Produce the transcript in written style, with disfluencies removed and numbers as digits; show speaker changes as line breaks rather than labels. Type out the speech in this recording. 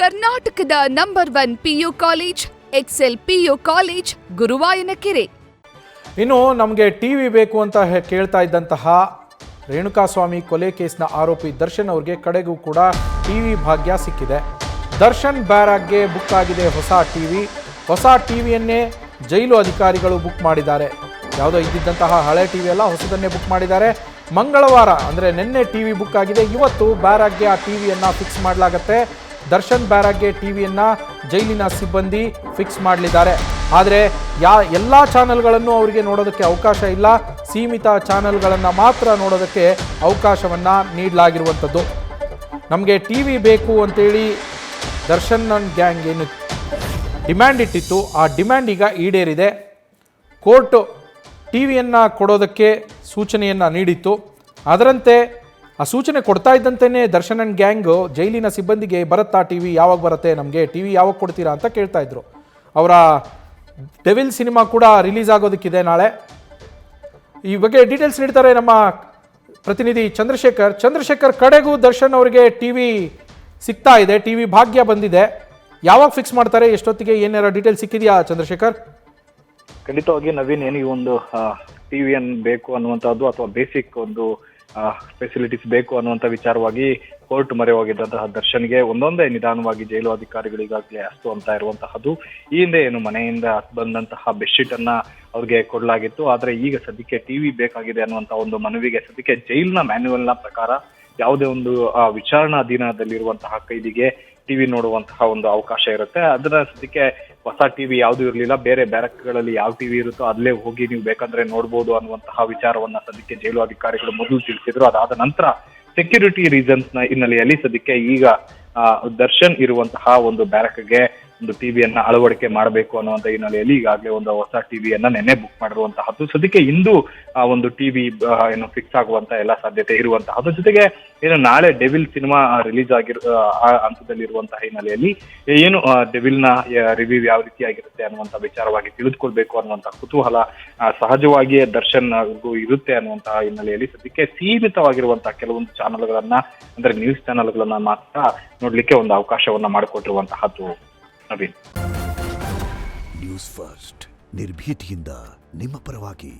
ಕರ್ನಾಟಕದ number 1 PU college Excel PU college Guruvayanakere.
ಇನ್ನು ನಮಗೆ ಟಿವಿ ಬೇಕು ಅಂತ ಕೇಳ್ತಾ ಇದ್ದಂತಹ ರೇಣುಕಾಸ್ವಾಮಿ ಕೊಲೆ ಕೇಸ್ನ ಆರೋಪಿ ದರ್ಶನ್ ಅವರಿಗೆ ಕಡೆಗೂ ಕೂಡ ಟಿವಿ ಭಾಗ್ಯ ಸಿಕ್ಕಿದೆ. ದರ್ಶನ್ ಬ್ಯಾರಾಗ್ಗೆ ಬುಕ್ ಆಗಿದೆ ಹೊಸ ಟಿವಿಯನ್ನೇ ಜೈಲು ಅಧಿಕಾರಿಗಳು ಬುಕ್ ಮಾಡಿದ್ದಾರೆ. ಯಾವುದೋ ಇದ್ದಿದ್ದಂತಹ ಹಳೆ ಟಿವಿ ಎಲ್ಲ ಹೊಸದನ್ನೇ ಬುಕ್ ಮಾಡಿದ್ದಾರೆ. ಮಂಗಳವಾರ ಅಂದರೆ ನಿನ್ನೆ ಟಿವಿ ಬುಕ್ ಆಗಿದೆ. ಇವತ್ತು ಬ್ಯಾರಾಗ್ಗೆ ಆ ಟಿವಿಯನ್ನು ಫಿಕ್ಸ್ ಮಾಡಲಾಗತ್ತೆ. ದರ್ಶನ್ ಬ್ಯಾರಾಗ್ಗೆ ಟಿವಿಯನ್ನು ಜೈಲಿನ ಸಿಬ್ಬಂದಿ ಫಿಕ್ಸ್ ಮಾಡಲಿದ್ದಾರೆ. ಆದರೆ ಎಲ್ಲ ಚಾನೆಲ್ಗಳನ್ನು ಅವರಿಗೆ ನೋಡೋದಕ್ಕೆ ಅವಕಾಶ ಇಲ್ಲ. ಸೀಮಿತ ಚಾನೆಲ್ಗಳನ್ನು ಮಾತ್ರ ನೋಡೋದಕ್ಕೆ ಅವಕಾಶವನ್ನು ನೀಡಲಾಗಿರುವಂಥದ್ದು. ನಮಗೆ ಟಿವಿ ಬೇಕು ಅಂತೇಳಿ ದರ್ಶನ್ ಗ್ಯಾಂಗ್ ಏನು ಡಿಮ್ಯಾಂಡ್ ಇಟ್ಟಿತ್ತು, ಆ ಡಿಮ್ಯಾಂಡ್ ಈಗ ಈಡೇರಿದೆ. ಕೋರ್ಟ್ ಟಿವಿಯನ್ನು ಕೊಡೋದಕ್ಕೆ ಸೂಚನೆಯನ್ನು ನೀಡಿತ್ತು. ಅದರಂತೆ ಆ ಸೂಚನೆ ಕೊಡ್ತಾ ಇದ್ದಂತೆಯೇ ದರ್ಶನ್ ಆ್ಯಂಡ್ ಗ್ಯಾಂಗು ಜೈಲಿನ ಸಿಬ್ಬಂದಿಗೆ ಬರುತ್ತಾ ಟಿವಿ ಯಾವಾಗ ಬರುತ್ತೆ, ನಮಗೆ ಟಿವಿ ಯಾವಾಗ ಕೊಡ್ತೀರಾ ಅಂತ ಕೇಳ್ತಾ ಇದ್ರು. ಅವರ ಡೆವಿಲ್ ಸಿನಿಮಾ ಕೂಡ ರಿಲೀಸ್ ಆಗೋದಕ್ಕಿದೆ ನಾಳೆ. ಈ ಬಗ್ಗೆ ಡೀಟೇಲ್ಸ್ ನೀಡ್ತಾರೆ ನಮ್ಮ ಪ್ರತಿನಿಧಿ ಚಂದ್ರಶೇಖರ್. ಕಡೆಗೂ ದರ್ಶನ್ ಅವರಿಗೆ ಟಿವಿ ಸಿಗ್ತಾ ಇದೆ, ಟಿವಿ ಭಾಗ್ಯ ಬಂದಿದೆ. ಯಾವಾಗ ಫಿಕ್ಸ್ ಮಾಡ್ತಾರೆ, ಎಷ್ಟೊತ್ತಿಗೆ, ಏನಾರ ಡೀಟೇಲ್ಸ್ ಸಿಕ್ಕಿದೆಯಾ ಚಂದ್ರಶೇಖರ್?
ಖಂಡಿತವಾಗಿ ನವೀನ್, ಏನು ಈ ಒಂದು ಟಿವಿಯನ್ನು ಬೇಕು ಅನ್ನುವಂಥದ್ದು ಅಥವಾ ಬೇಸಿಕ್ ಒಂದು ಫೆಸಿಲಿಟೀಸ್ ಬೇಕು ಅನ್ನುವಂಥ ವಿಚಾರವಾಗಿ ಕೋರ್ಟ್ ಮೊರೆ ಹೋಗಿದ್ದಂತಹ ದರ್ಶನ್ಗೆ ಒಂದೊಂದೇ ನಿಧಾನವಾಗಿ ಜೈಲು ಅಧಿಕಾರಿಗಳಿಗಾಗಲೇ ಅಷ್ಟು ಅಂತ ಇರುವಂತಹದ್ದು. ಈ ಹಿಂದೆ ಏನು ಮನೆಯಿಂದ ಬಂದಂತಹ ಬೆಡ್ಶೀಟ್ ಅನ್ನ ಅವ್ರಿಗೆ ಕೊಡಲಾಗಿತ್ತು. ಆದ್ರೆ ಈಗ ಸದ್ಯಕ್ಕೆ ಟಿವಿ ಬೇಕಾಗಿದೆ ಅನ್ನುವಂತ ಒಂದು ಮನವಿಗೆ ಸದ್ಯಕ್ಕೆ ಜೈಲಿನ ಮ್ಯಾನ್ಯುವಲ್ನ ಪ್ರಕಾರ ಯಾವುದೇ ಒಂದು ವಿಚಾರಣಾಧೀನದಲ್ಲಿರುವಂತಹ ಕೈದಿಗೆ ಟಿವಿ ನೋಡುವಂತಹ ಒಂದು ಅವಕಾಶ ಇರುತ್ತೆ. ಅದರ ಸದ್ಯಕ್ಕೆ ಹೊಸ ಟಿವಿ ಯಾವ್ದು ಇರಲಿಲ್ಲ. ಬೇರೆ ಬ್ಯಾರಕ್ಗಳಲ್ಲಿ ಯಾವ ಟಿವಿ ಇರುತ್ತೋ ಅಲ್ಲೇ ಹೋಗಿ ನೀವು ಬೇಕಂದ್ರೆ ನೋಡ್ಬೋದು ಅನ್ನುವಂತಹ ವಿಚಾರವನ್ನ ಸದ್ಯಕ್ಕೆ ಜೈಲು ಅಧಿಕಾರಿಗಳು ಮೊದಲು ತಿಳಿಸಿದ್ರು. ಅದಾದ ನಂತರ ಸೆಕ್ಯೂರಿಟಿ ರೀಸನ್ಸ್ ನ ಹಿನ್ನೆಲೆಯಲ್ಲಿ ಸದ್ಯಕ್ಕೆ ಈಗ ದರ್ಶನ್ ಇರುವಂತಹ ಒಂದು ಬ್ಯಾರಕ್ಗೆ ಒಂದು ಟಿವಿಯನ್ನ ಅಳವಡಿಕೆ ಮಾಡಬೇಕು ಅನ್ನುವಂಥ ಹಿನ್ನೆಲೆಯಲ್ಲಿ ಈಗಾಗಲೇ ಒಂದು ಹೊಸ ಟಿವಿಯನ್ನ ನೆನ್ನೆ ಬುಕ್ ಮಾಡಿರುವಂತಹದ್ದು. ಸದ್ಯಕ್ಕೆ ಇಂದು ಒಂದು ಟಿವಿ ಏನು ಫಿಕ್ಸ್ ಆಗುವಂತ ಎಲ್ಲ ಸಾಧ್ಯತೆ ಇರುವಂತಹದ್ದು. ಜೊತೆಗೆ ಏನು ನಾಳೆ ಡೆವಿಲ್ ಸಿನಿಮಾ ರಿಲೀಸ್ ಹಂತದಲ್ಲಿರುವಂತಹ ಹಿನ್ನೆಲೆಯಲ್ಲಿ ಏನು ಡೆವಿಲ್ನ ರಿವ್ಯೂ ಯಾವ ರೀತಿಯಾಗಿರುತ್ತೆ ಅನ್ನುವಂಥ ವಿಚಾರವಾಗಿ ತಿಳಿದುಕೊಳ್ಬೇಕು ಅನ್ನುವಂಥ ಕುತೂಹಲ ಸಹಜವಾಗಿಯೇ ದರ್ಶನ್ ಇರುತ್ತೆ ಅನ್ನುವಂತಹ ಹಿನ್ನೆಲೆಯಲ್ಲಿ ಸದ್ಯಕ್ಕೆ ಸೀಮಿತವಾಗಿರುವಂತಹ ಕೆಲವೊಂದು ಚಾನೆಲ್ಗಳನ್ನ ಅಂದ್ರೆ ನ್ಯೂಸ್ ಚಾನೆಲ್ಗಳನ್ನ ಮಾತ್ರ ನೋಡ್ಲಿಕ್ಕೆ ಒಂದು ಅವಕಾಶವನ್ನ ಮಾಡಿಕೊಟ್ಟಿರುವಂತಹದ್ದು. ನವೀನ್,
ನ್ಯೂಸ್ ಫಸ್ಟ್ ನಿರ್ಭೀತಿಯಿಂದ ನಿಮ್ಮ ಪರವಾಗಿ.